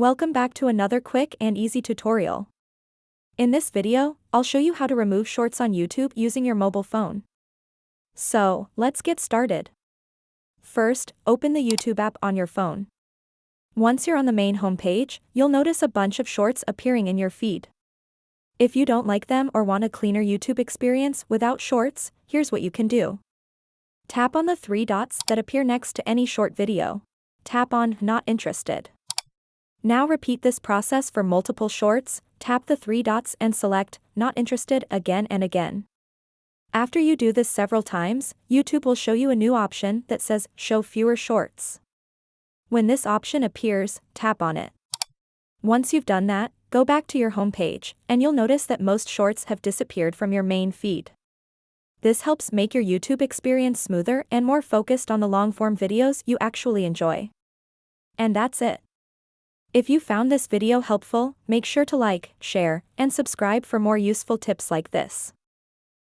Welcome back to another quick and easy tutorial. In this video, I'll show you how to remove shorts on YouTube using your mobile phone. So, let's get started. First, open the YouTube app on your phone. Once you're on the main homepage, you'll notice a bunch of shorts appearing in your feed. If you don't like them or want a cleaner YouTube experience without shorts, here's what you can do. Tap on the three dots that appear next to any short video. Tap on Not Interested. Now repeat this process for multiple shorts, tap the three dots and select Not Interested again and again. After you do this several times, YouTube will show you a new option that says Show Fewer Shorts. When this option appears, tap on it. Once you've done that, go back to your home page, and you'll notice that most shorts have disappeared from your main feed. This helps make your YouTube experience smoother and more focused on the long-form videos you actually enjoy. And that's it. If you found this video helpful, make sure to like, share, and subscribe for more useful tips like this.